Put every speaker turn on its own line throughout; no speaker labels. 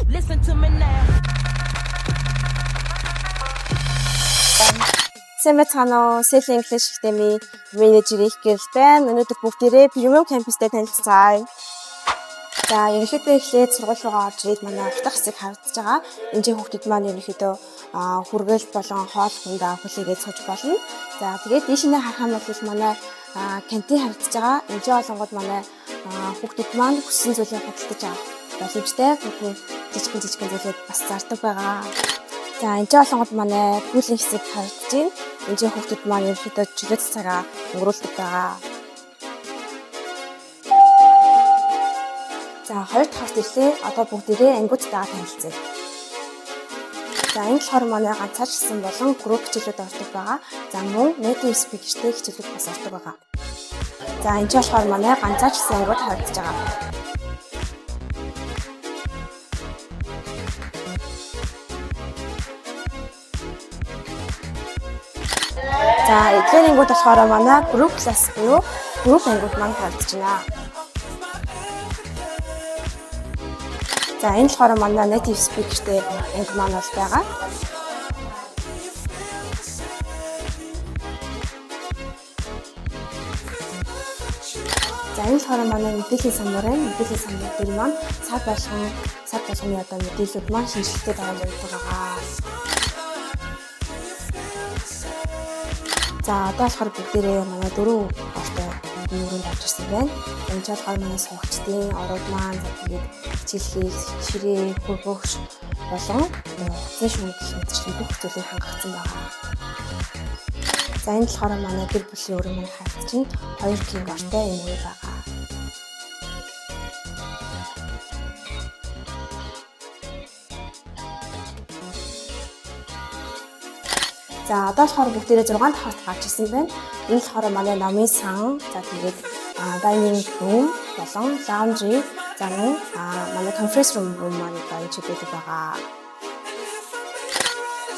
Listen to me now.
Semetsano Self English Academy менежер их гэрэл байна. Өнөөдөр бүгдээрээ Premium Campus-тэй танилццгаая. За, ерөнхийдөө эхлээд сургууль руугаа орж ирээд манай утга хэсэг харагдаж байгаа. Энд хүүхдүүд маань ерөнхийдөө хүргээл болон хоол хүндээ хүлээгээд сууж болно. За, тэгээд дээшнээ харах юм бол манай кантин харагдаж байгаа. Энд олонгод манай хүүхдүүд маань хүссэн зүйлээ худалдаж авах боломжтой. Бүгд жижигэн зүйлүүд бас зардаг байгаа. За, энэ олонгод манай пүүлийн хэсэг харагдаж байна. Энд хүүхдүүд маань ерөнхийдөө чөлөөт цагаа өнгөрүүлдэг байгаа. За, хоёр дахь хэсгээр одоо бүгдээрээ ангиудтайгаа танилцъя. За, энэ болохоор манай ганцаар хэлсэн болон групп хичээлүүд ордог байгаа. За, мөн native speaker-тэй хичээлүүд бас ордог байгаа. За, энэ болохоор манай ганцаар хэлсэн ангиуд харагдаж байгаа. За, эдгээр ангиуд болохоор манай group class буюу group ангиуд маань харагдаж байна. За, энэ болохоор манай native speaker-тэй анги маань бол байгаа. За, энэ болохоор манай мэдээллийн самбарын мэдээллийн самбар дээр маань цаг болгоны одоо мэдээлэлүүд маань шинжилгээтэй байгуулагддаг байгаа. За, одоо болохоор бүгдээрээ манай 4 ортой нүрэнд орж ирсэн байна. Энэ ч болохоор манай суугчдын орууд маань тэгээд хичээлхийг ширээ, хөргөгч болон утасны шүүмжлэл мэтчлийн бүх зүйлийг хангагдсан байна. За, энэ болохоор манай гэр бүлийн өрөө маань харагдаж байна. 2 кинг ортой юм уу байгаа. За, одоо болохоор бүгдээрээ 6 дахь гарч ирсэн байна. Энэ болохоор манай намын сан, за тэгээд dining room болон laundry, за мөн манай conference room маань байна чиглэлд байгаа.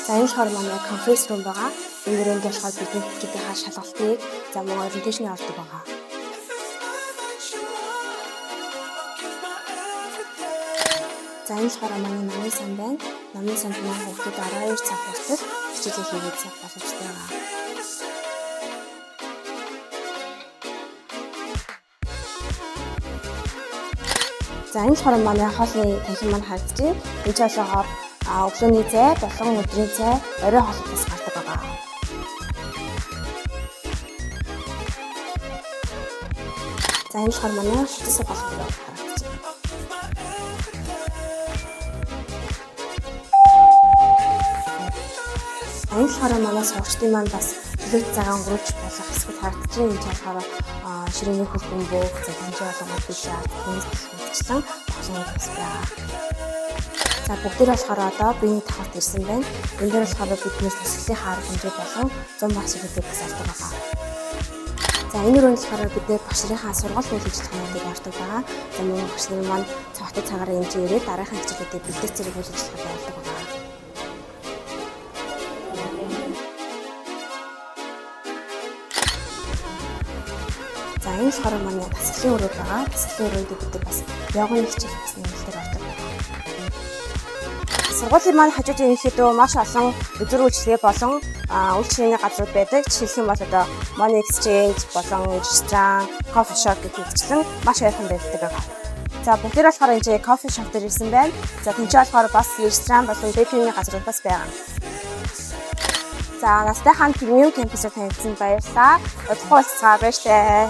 За, энэ болохоор манай conference room байгаа. Энэ дээрээ болохоор бидний хүүхдүүдийн шалгалтыг, за мөн orientation авдаг байгаа. За, энэ болохоор манай намын сан байна. Намын санд маань хүүхдүүд 12 цаг хүртэл хичээлээ хийгээд цаг боломжтой байгаа. За, энэ болохоор манай хоолны танхим маань харагдаж байна. Энэ ч болохоор өглөөний цай болон өдрийн цай орой хоолноос гардаг байгаа. За, энэ болохоор манай хутас болдог харагдаж байна. Энэ болохоор манай суугчдын маань бас чөлөөт цагаан өнгөрүүлж болох хэсэг харагдаж байна. Энэ болохоор ширээний хөргөн бөөх, за хэмжээ болгоод бишээ тэнцсэн болсон хэсэг байна. За, бүгдээр болохоор одоо биений тавт ирсэн байна. Энэ дээр болохоор бидний төслийн хаарах хэмжээ болон 100 багш хэлбэр бас ордог байгаа. За, энэ өрөөнд болохоор бид багшрынхаа сургууль үйл ажиллагаануудыг ордог байгаа. За, мөн багш нар маань цагтаа цагаар хэмжээрээ дараагийн хичээлүүдэд бэлдэх зэрэг үйл ажиллагаа явуулдаг байгаа. За, энэ болохоор манай дасгалын өрөө байгаа. Дасгалын өрөөнд бид бас йоганы хичээл бас нэмэлтээр ордог. Сургуулийн маань хажууд ерөнхийдөө маш олон өдөр үйлчлэгээ болон үйлчлэгээний газрууд байдаг. Жишээлх юм бол одоо Money Exchange болон ресторан, кофе шоп гэх мэтчлэн маш ойрхон байдаг байгаа. За, бүгдээр болохоор энэ кофе шоп дээр ирсэн байна. За, тэнцээ болохоор бас ресторан болон бэкерийн газрууд бас байгаа. За, настай хаан Premium Campus-ээр танилцсан баярлалаа. Удахгүй уулзцаа баяртай.